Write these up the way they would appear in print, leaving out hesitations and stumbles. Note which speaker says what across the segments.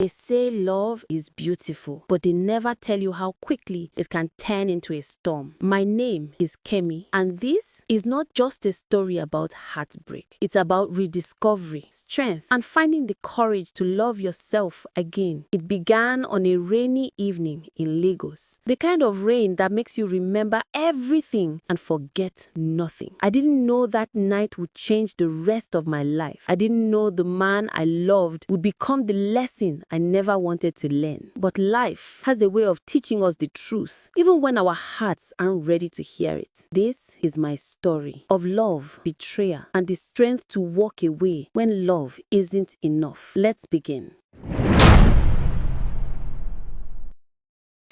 Speaker 1: They say love is beautiful, but they never tell you how quickly it can turn into a storm. My name is Kemi, and this is not just a story about heartbreak. It's about rediscovery, strength, and finding the courage to love yourself again. It began on a rainy evening in Lagos. The kind of rain that makes you remember everything and forget nothing. I didn't know that night would change the rest of my life. I didn't know the man I loved would become the lesson I never wanted to learn. But life has a way of teaching us the truth, even when our hearts aren't ready to hear it. This is my story of love, betrayal, and the strength to walk away when love isn't enough. Let's begin.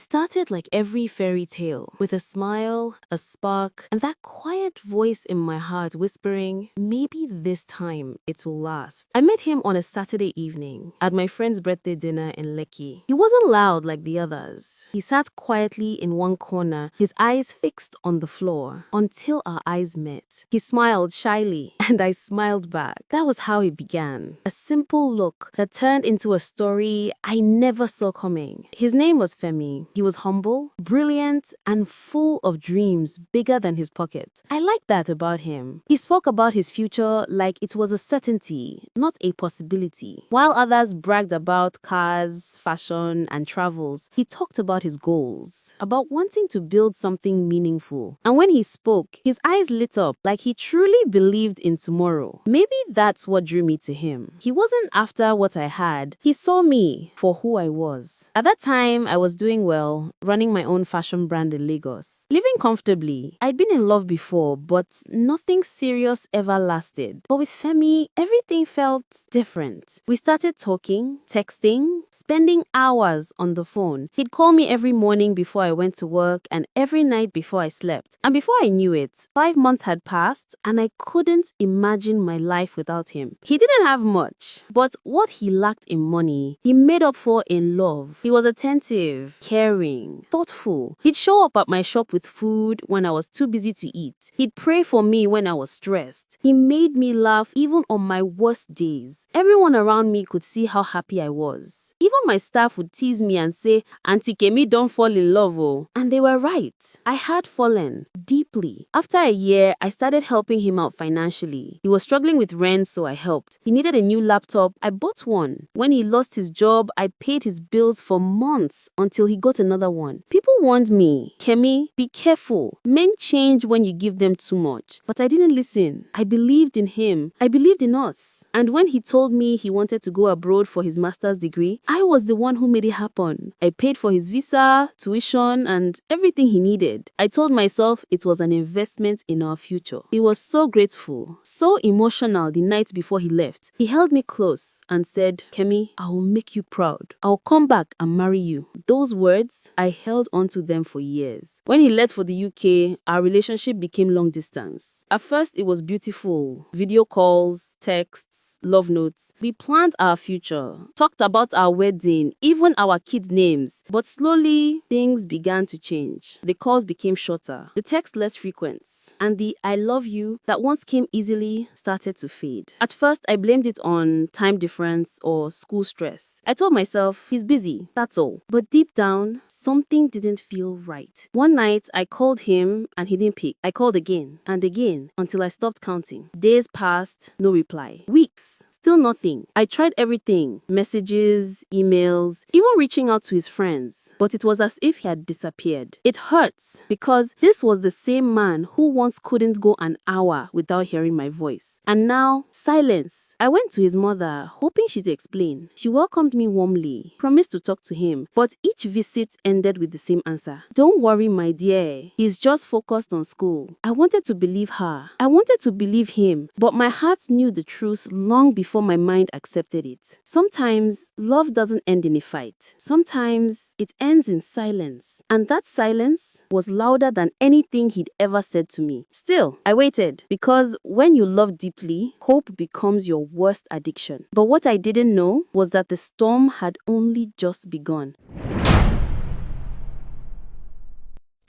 Speaker 1: Started like every fairy tale, with a smile, a spark, and that quiet voice in my heart whispering, maybe this time it will last. I met him on a Saturday evening at my friend's birthday dinner in Lekki. He wasn't loud like the others. He sat quietly in one corner, his eyes fixed on the floor, until our eyes met. He smiled shyly, and I smiled back. That was how it began. A simple look that turned into a story I never saw coming. His name was Femi. He was humble, brilliant, and full of dreams bigger than his pocket. I liked that about him. He spoke about his future like it was a certainty, not a possibility. While others bragged about cars, fashion, and travels, he talked about his goals, about wanting to build something meaningful. And when he spoke, his eyes lit up like he truly believed in tomorrow. Maybe that's what drew me to him. He wasn't after what I had. He saw me for who I was. At that time, I was doing well, running my own fashion brand in Lagos. Living comfortably. I'd been in love before, but nothing serious ever lasted. But with Femi, everything felt different. We started talking, texting, spending hours on the phone. He'd call me every morning before I went to work and every night before I slept. And before I knew it, 5 months had passed and I couldn't imagine my life without him. He didn't have much, but what he lacked in money, he made up for in love. He was attentive, caring, thoughtful. He'd show up at my shop with food when I was too busy to eat. He'd pray for me when I was stressed. He made me laugh even on my worst days. Everyone around me could see how happy I was. Even my staff would tease me and say, Auntie Kemi, don't fall in love, oh. And they were right. I had fallen deeply. After a year, I started helping him out financially. He was struggling with rent, so I helped. He needed a new laptop. I bought one. When he lost his job, I paid his bills for months until he got another one. People warned me, Kemi, be careful. Men change when you give them too much. But I didn't listen. I believed in him. I believed in us. And when he told me he wanted to go abroad for his master's degree, I was the one who made it happen. I paid for his visa, tuition, and everything he needed. I told myself it was an investment in our future. He was so grateful, so emotional the night before he left. He held me close and said, Kemi, I will make you proud. I'll come back and marry you. Those words, I held onto them for years. When he left for the UK, our relationship became long distance. At first, it was beautiful. Video calls, texts, love notes. We planned our future, talked about our wedding, even our kids' names. But slowly, things began to change. The calls became shorter, the texts less frequent, and the I love you that once came easily started to fade. At first, I blamed it on time difference or school stress. I told myself, he's busy, that's all. But deep down, something didn't feel right. One night, I called him and he didn't pick. I called again and again until I stopped counting. Days passed, no reply. Weeks, still nothing. I tried everything, messages, emails, even reaching out to his friends. But it was as if he had disappeared. It hurts because this was the same man who once couldn't go an hour without hearing my voice. And now, silence. I went to his mother, hoping she'd explain. She welcomed me warmly, promised to talk to him, but each visit ended with the same answer. Don't worry, my dear. He's just focused on school. I wanted to believe her. I wanted to believe him, but my heart knew the truth long before my mind accepted it. Sometimes, love doesn't end in a fight. Sometimes, it ends in silence. And that silence was louder than anything he'd ever said to me. Still, I waited, because when you love deeply, hope becomes your worst addiction. But what I didn't know was that the storm had only just begun.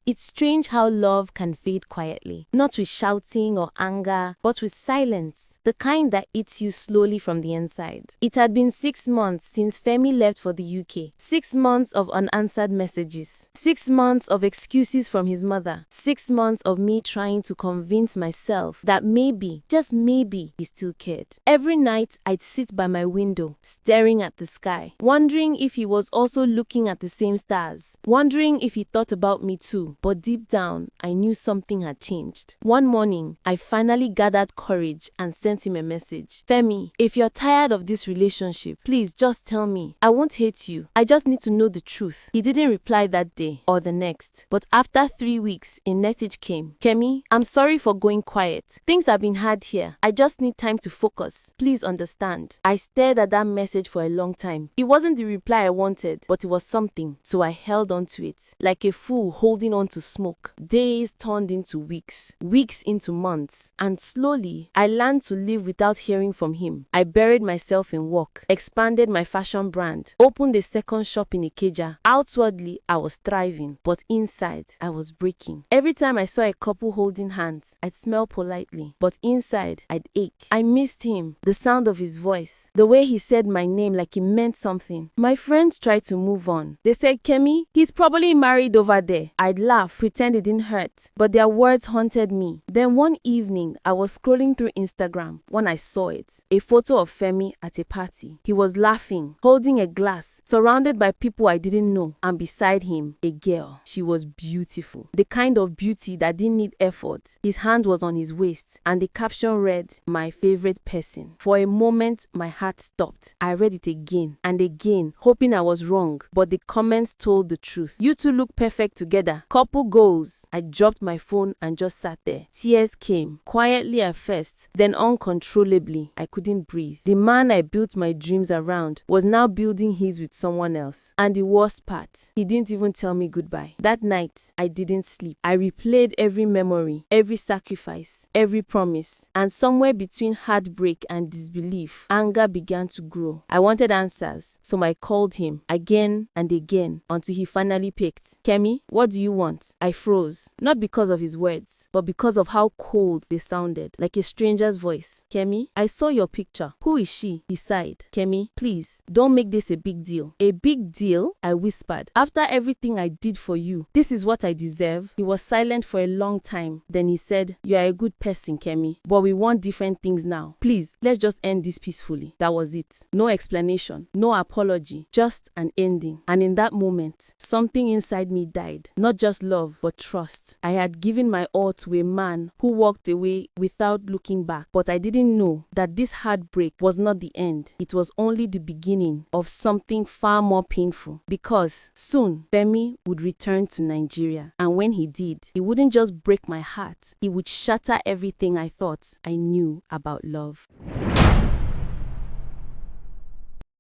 Speaker 1: It's strange how love can fade quietly, not with shouting or anger, but with silence, the kind that eats you slowly from the inside. It had been 6 months since Femi left for the UK. 6 months of unanswered messages. 6 months of excuses from his mother. 6 months of me trying to convince myself that maybe, just maybe, he still cared. Every night, I'd sit by my window, staring at the sky, wondering if he was also looking at the same stars, wondering if he thought about me too. But deep down, I knew something had changed. One morning, I finally gathered courage and sent him a message. Femi, if you're tired of this relationship, please just tell me. I won't hate you. I just need to know the truth. He didn't reply that day or the next. But after 3 weeks, a message came. Kemi, I'm sorry for going quiet. Things have been hard here. I just need time to focus. Please understand. I stared at that message for a long time. It wasn't the reply I wanted, but it was something. So I held on to it, like a fool holding on to smoke. Days turned into weeks, weeks into months, and slowly, I learned to live without hearing from him. I buried myself in work, expanded my fashion brand, opened a second shop in Ikeja. Outwardly, I was thriving, but inside, I was breaking. Every time I saw a couple holding hands, I'd smile politely, but inside, I'd ache. I missed him, the sound of his voice, the way he said my name like it meant something. My friends tried to move on. They said, Kemi, he's probably married over there. I'd laugh, pretend it didn't hurt, but their words haunted me. Then one evening, I was scrolling through Instagram when I saw it. A photo of Femi at a party. He was laughing, holding a glass, surrounded by people I didn't know, and beside him, a girl. She was beautiful. The kind of beauty that didn't need effort. His hand was on his waist, and the caption read, "My favorite person." For a moment, my heart stopped. I read it again and again, hoping I was wrong, but the comments told the truth. You two look perfect together. Couple goals. I dropped my phone and just sat there. Tears came, quietly at first, then uncontrollably. I couldn't breathe. The man I built my dreams around was now building his with someone else. And the worst part, he didn't even tell me goodbye. That night, I didn't sleep. I replayed every memory, every sacrifice, every promise. And somewhere between heartbreak and disbelief, anger began to grow. I wanted answers, so I called him again and again until he finally picked. Kemi, what do you want? I froze, not because of his words, but because of how cold they sounded, like a stranger's voice. Kemi, I saw your picture. Who is she? He sighed. Kemi, please, don't make this a big deal. A big deal? I whispered. After everything I did for you, this is what I deserve? He was silent for a long time. Then he said, you are a good person, Kemi, but we want different things now. Please, let's just end this peacefully. That was it. No explanation, no apology, just an ending. And in that moment, something inside me died. Not just love, but trust. I had given my all to a man who walked away without looking back, but I didn't know that this heartbreak was not the end. It was only the beginning of something far more painful, because soon Femi would return to Nigeria, and when he did, he wouldn't just break my heart, he would shatter everything I thought I knew about love.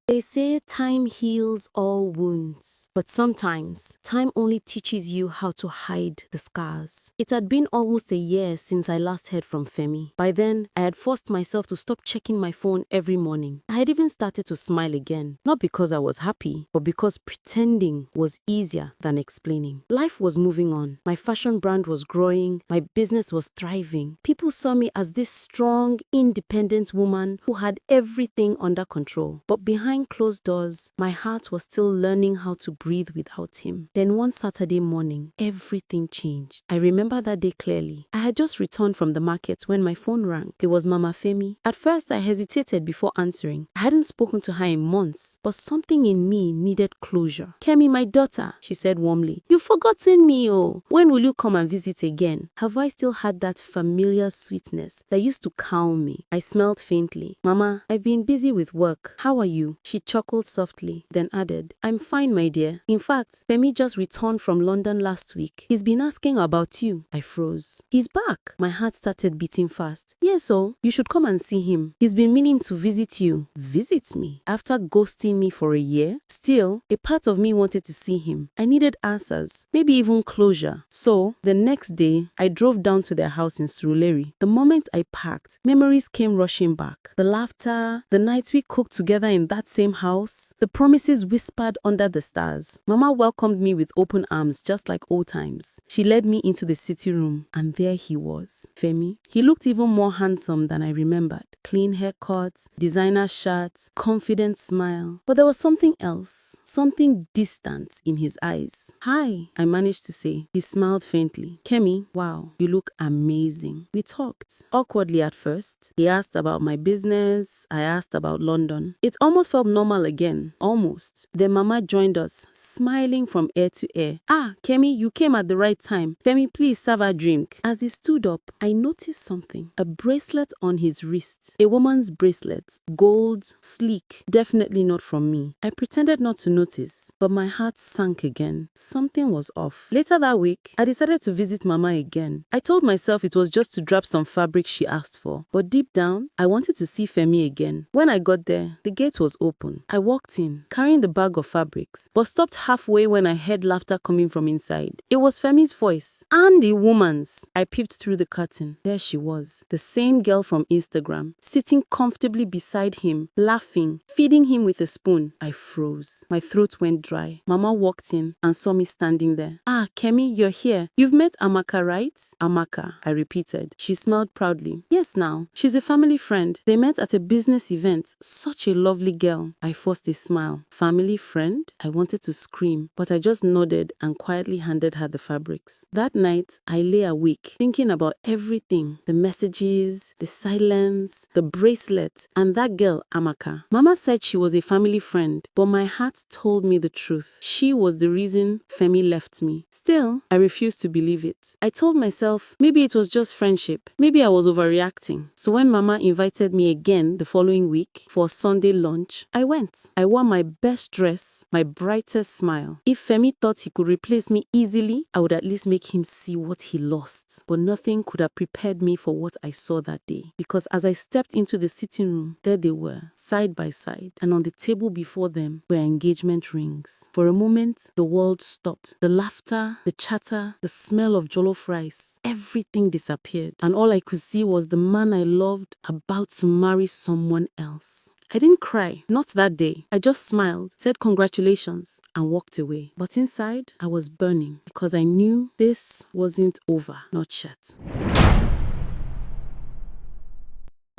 Speaker 1: They say time heals all wounds, but sometimes time only teaches you how to hide the scars. It had been almost a year since I last heard from Femi. By then, I had forced myself to stop checking my phone every morning. I had even started to smile again, not because I was happy, but because pretending was easier than explaining. Life was moving on. My fashion brand was growing. My business was thriving. People saw me as this strong, independent woman who had everything under control. But behind closed doors, my heart was still learning how to breathe without him. Then one Saturday morning, everything changed. I remember that day clearly. I had just returned from the market when my phone rang. It was Mama Femi. At first, I hesitated before answering. I hadn't spoken to her in months, but something in me needed closure. Kemi, my daughter, she said warmly. You've forgotten me, oh. When will you come and visit again? Her voice still had that familiar sweetness that used to calm me. I smiled faintly. Mama, I've been busy with work. How are you? She chuckled softly, then added, I'm fine, my dear. In fact, Femi just returned from London last week. He's been asking about you. I froze. He's back. My heart started beating fast. Yes, so you should come and see him. He's been meaning to visit you. Visit me? After ghosting me for a year?
Speaker 2: Still, a part of me wanted to see him. I needed answers, maybe even closure. So, the next day, I drove down to their house in Surulere. The moment I parked, memories came rushing back. The laughter, the nights we cooked together in that same house, the promises whispered under the stars. Mama welcomed me with open arms just like old times. She led me into the sitting room, and there he was, Femi. He looked even more handsome than I remembered. Clean haircuts, designer shirts, confident smile. But there was something else, something distant in his eyes. "Hi," I managed to say. He smiled faintly. "Kemi, wow, you look amazing." We talked, awkwardly at first. He asked about my business, I asked about London. It almost felt normal again, almost. Then Mama joined us, smiling from ear to ear. "Ah, Kemi, you came at the right time. Femi, please serve our drink." As he stood up, I noticed something. A bracelet on his wrist. A woman's bracelet. Gold, sleek. Definitely not from me. I pretended not to notice, but my heart sank again. Something was off. Later that week, I decided to visit Mama again. I told myself it was just to grab some fabric she asked for. But deep down, I wanted to see Femi again. When I got there, the gate was open. I walked in, carrying the bag of fabrics, but stopped halfway when I heard laughter coming from inside. It was Femi's voice, and a woman's. I peeped through the curtain. There she was, the same girl from Instagram, sitting comfortably beside him, laughing, feeding him with a spoon. I froze. My throat went dry. Mama walked in and saw me standing there. "Ah, Kemi, you're here. You've met Amaka, right?" "Amaka," I repeated. She smiled proudly. "Yes, now. She's a family friend. They met at a business event. Such a lovely girl." I forced a smile. "Family friend?" I wanted to scream, but I just nodded and quietly handed her the fabrics. That night, I lay awake, thinking about everything. The messages, the silence, the bracelet, and that girl, Amaka. Mama said she was a family friend, but my heart told me the truth. She was the reason Femi left me. Still, I refused to believe it. I told myself maybe it was just friendship. Maybe I was overreacting. So when Mama invited me again the following week for Sunday lunch, I went. I wore my best dress, my brightest smile. If Femi thought he could replace me easily, I would at least make him see what he lost. But nothing could have prepared me for what I saw that day. Because as I stepped into the sitting room, there they were, side by side, and on the table before them were engagement rings. For a moment, the world stopped. The laughter, the chatter, the smell of jollof rice, everything disappeared. And all I could see was the man I loved about to marry someone else. I didn't cry, not that day. I just smiled, said congratulations, and walked away. But inside, I was burning because I knew this wasn't over, not yet.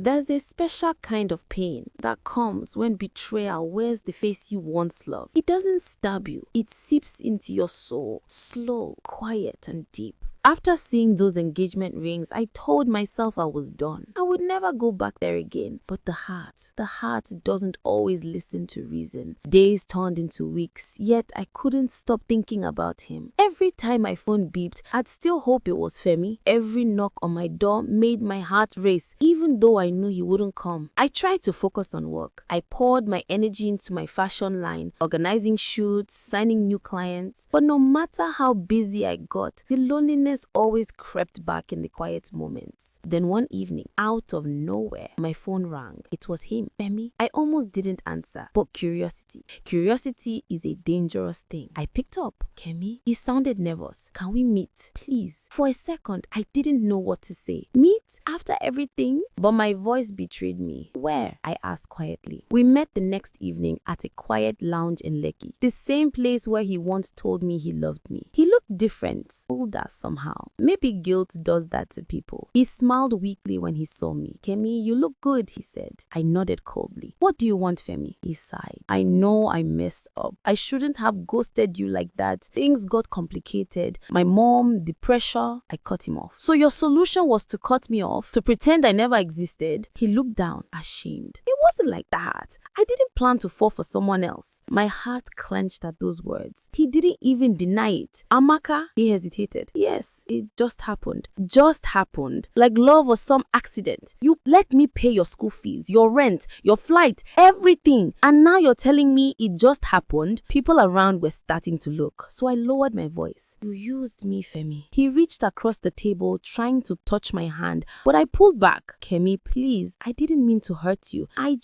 Speaker 1: There's a special kind of pain that comes when betrayal wears the face you once loved. It doesn't stab you, it seeps into your soul, slow, quiet, and deep. After seeing those engagement rings, I told myself I was done. I would never go back there again. But the heart doesn't always listen to reason. Days turned into weeks, yet I couldn't stop thinking about him. Every time my phone beeped, I'd still hope it was Femi. Every knock on my door made my heart race, even though I knew he wouldn't come. I tried to focus on work. I poured my energy into my fashion line, organizing shoots, signing new clients. But no matter how busy I got, the loneliness always crept back in the quiet moments. Then one evening, out of nowhere, my phone rang. It was him, Femi. I almost didn't answer, but Curiosity is a dangerous thing. I picked up. "Kemi?" He sounded nervous. "Can we meet, please?" For a second, I didn't know what to say. Meet? After everything? But my voice betrayed me. "Where?" I asked quietly. We met the next evening at a quiet lounge in Lekki, the same place where he once told me he loved me. He looked different, older somehow. Maybe guilt does that to people. He smiled weakly when he saw me. "Kemi, you look good," he said. I nodded coldly. "What do you want, Femi?" He sighed. "I know I messed up. I shouldn't have ghosted you like that. Things got complicated. My mom, the pressure." I cut him off. "So your solution was to cut me off? To pretend I never existed?" He looked down, ashamed. "It wasn't like that. I didn't plan to fall for someone else." My heart clenched at those words. He didn't even deny it. "Amaka?" He hesitated. "Yes."
Speaker 2: us. It just happened. Just happened. Like love was some accident. You let me pay your school fees, your rent, your flight, everything. And now you're telling me it just happened? People around were starting to look. So I lowered my voice. You used me, Femi. He reached across the table, trying to touch my hand, but I pulled back. Kemi, please. I didn't mean to hurt you. I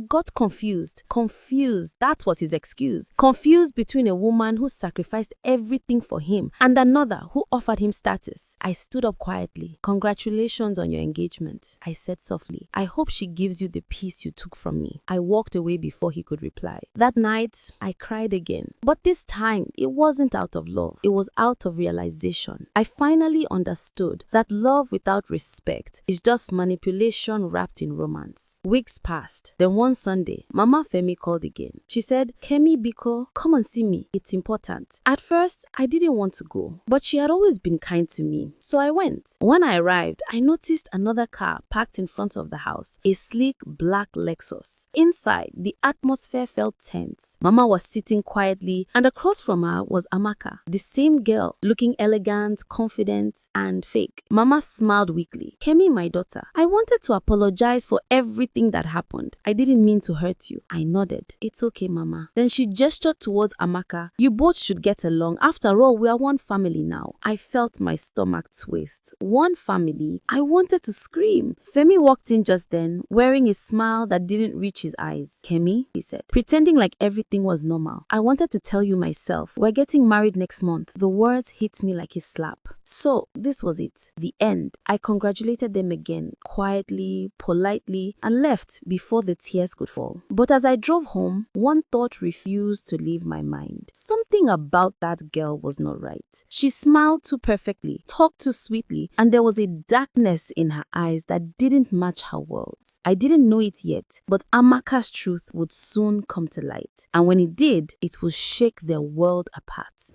Speaker 2: got confused. Confused. That was his excuse. Confused between a woman who sacrificed everything for him and another who offered him status. I stood up quietly. Congratulations on your engagement, I said softly. I hope she gives you the peace you took from me. I walked away before he could reply. That night, I cried again. But this time, it wasn't out of love. It was out of realization. I finally understood that love without respect is just manipulation wrapped in romance. Weeks passed. Then one Sunday, Mama Femi called again. She said, Kemi Biko, come and see me. It's important. At first, I didn't want to go, but she had always been kind to me, so I went. When I arrived, I noticed another car parked in front of the house, a sleek black Lexus. Inside, the atmosphere felt tense. Mama was sitting quietly, and across from her was Amaka, the same girl, looking elegant, confident, and fake. Mama smiled weakly. Kemi, my daughter, I wanted to apologize for everything that happened. I didn't mean to hurt you. I nodded. It's okay, Mama. Then she gestured towards Amaka. You both should get along. After all, we are one family now. I felt my stomach twist. One family? I wanted to scream. Femi walked in just then, wearing a smile that didn't reach his eyes. Kemi, he said, pretending like everything was normal. I wanted to tell you myself. We're getting married next month. The words hit me like a slap. So, this was it. The end. I congratulated them again, quietly, politely, and left before the tears could fall. But as I drove home, one thought refused to leave my mind. Something about that girl was not right. She smiled too perfectly, talked too sweetly, and there was a darkness in her eyes that didn't match her words. I didn't know it yet, but Amaka's truth would soon come to light. And when it did, it would shake their world apart.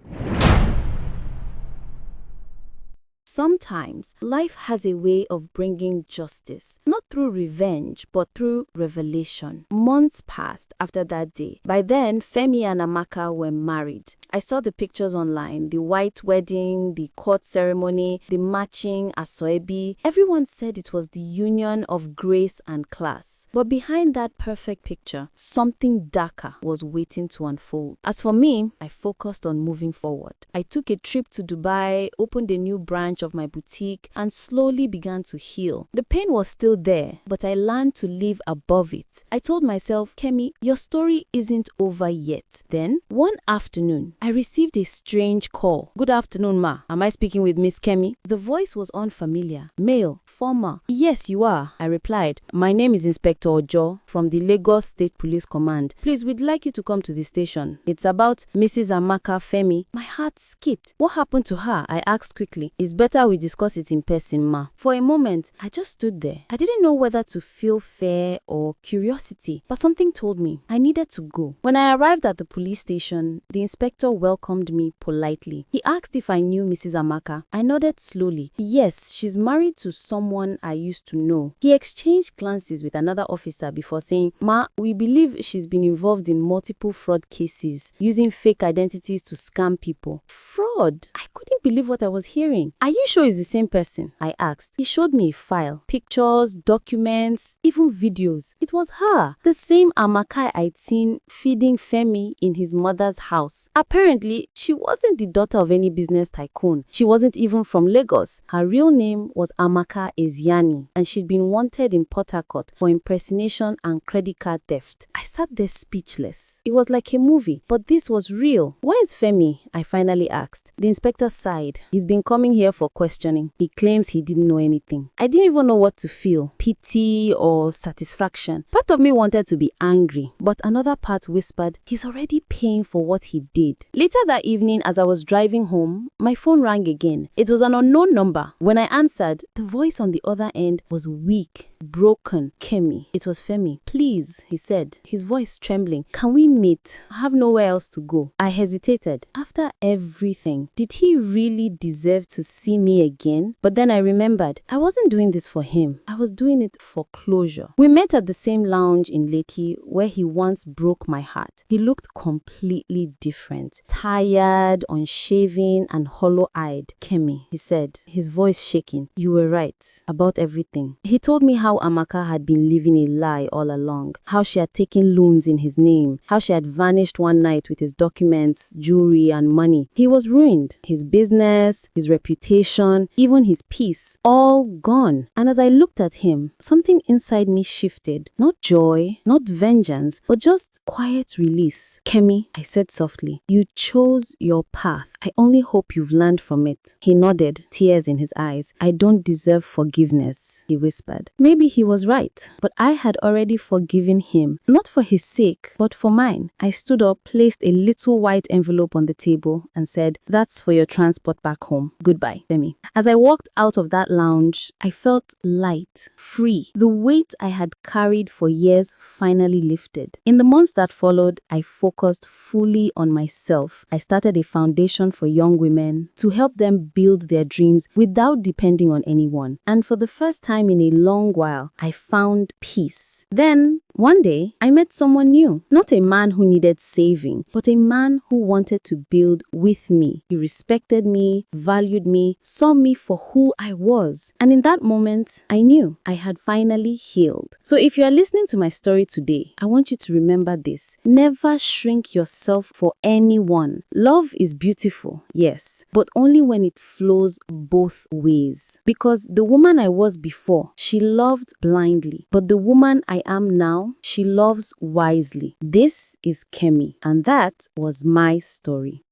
Speaker 2: Sometimes, life has a way of bringing justice, not through revenge, but through revelation. Months passed after that day. By then, Femi and Amaka were married. I saw the pictures online, the white wedding, the court ceremony, the matching asoebi. Everyone said it was the union of grace and class. But behind that perfect picture, something darker was waiting to unfold. As for me, I focused on moving forward. I took a trip to Dubai, opened a new branch of my boutique, and slowly began to heal. The pain was still there, but I learned to live above it. I told myself, Kemi, your story isn't over yet. Then, one afternoon, I received a strange call. Good afternoon, ma. Am I speaking with Miss Kemi? The voice was unfamiliar. Male, former. Yes, you are, I replied. My name is Inspector Ojo from the Lagos State Police Command. Please, we'd like you to come to the station. It's about Mrs. Amaka Femi. My heart skipped. What happened to her? I asked quickly. It's better we discuss it in person, ma. For a moment, I just stood there. I didn't know whether to feel fear or curiosity, but something told me I needed to go. When I arrived at the police station, the inspector welcomed me politely. He asked if I knew Mrs. Amaka. I nodded slowly. Yes, she's married to someone I used to know. He exchanged glances with another officer before saying, Ma, we believe she's been involved in multiple fraud cases, using fake identities to scam people. Fraud? I couldn't believe what I was hearing. Are you sure it's the same person? I asked. He showed me a file, pictures, documents, even videos. It was her, the same Amaka I'd seen feeding Femi in his mother's house. Apparently, she wasn't the daughter of any business tycoon. She wasn't even from Lagos. Her real name was Amaka Eziani, and she'd been wanted in Port Harcourt for impersonation and credit card theft. I sat there speechless. It was like a movie, but this was real. Where is Femi? I finally asked. The inspector sighed. He's been coming here for questioning. He claims he didn't know anything. I didn't even know what to feel, pity or satisfaction. Part of me wanted to be angry, but another part whispered, he's already paying for what he did. Later that evening, as I was driving home, my phone rang again. It was an unknown number. When I answered, the voice on the other end was weak, broken. Kemi. It was Femi. Please, he said, his voice trembling. Can we meet? I have nowhere else to go. I hesitated. After everything, did he really deserve to see me again? But then I remembered, I wasn't doing this for him. I was doing it for closure. We met at the same lounge in Lekki where he once broke my heart. He looked completely different. tired, unshaven, and hollow-eyed. "Kemi," he said, his voice shaking, "you were right about everything." He told me how Amaka had been living a lie all along, how she had taken loans in his name, how she had vanished one night with his documents, jewelry, and money. He was ruined. His business, his reputation, even his peace, all gone. And as I looked at him, something inside me shifted. Not joy, not vengeance, but just quiet release. "Kemi," I said softly, "you chose your path. I only hope you've learned from it." He nodded, tears in his eyes. "I don't deserve forgiveness," he whispered. Maybe he was right, but I had already forgiven him, not for his sake, but for mine. I stood up, placed a little white envelope on the table, and said, "That's for your transport back home. Goodbye, Femi." As I walked out of that lounge, I felt light, free. The weight I had carried for years finally lifted. In the months that followed, I focused fully on myself. I started a foundation for young women to help them build their dreams without depending on anyone. And for the first time in a long while, I found peace. Then, one day, I met someone new. Not a man who needed saving, but a man who wanted to build with me. He respected me, valued me, saw me for who I was. And in that moment, I knew I had finally healed. So if you are listening to my story today, I want you to remember this. Never shrink yourself for anyone. Love is beautiful, yes, but only when it flows both ways. Because the woman I was before, she loved blindly, but the woman I am now, she loves wisely. This is Kemi, and that was my story.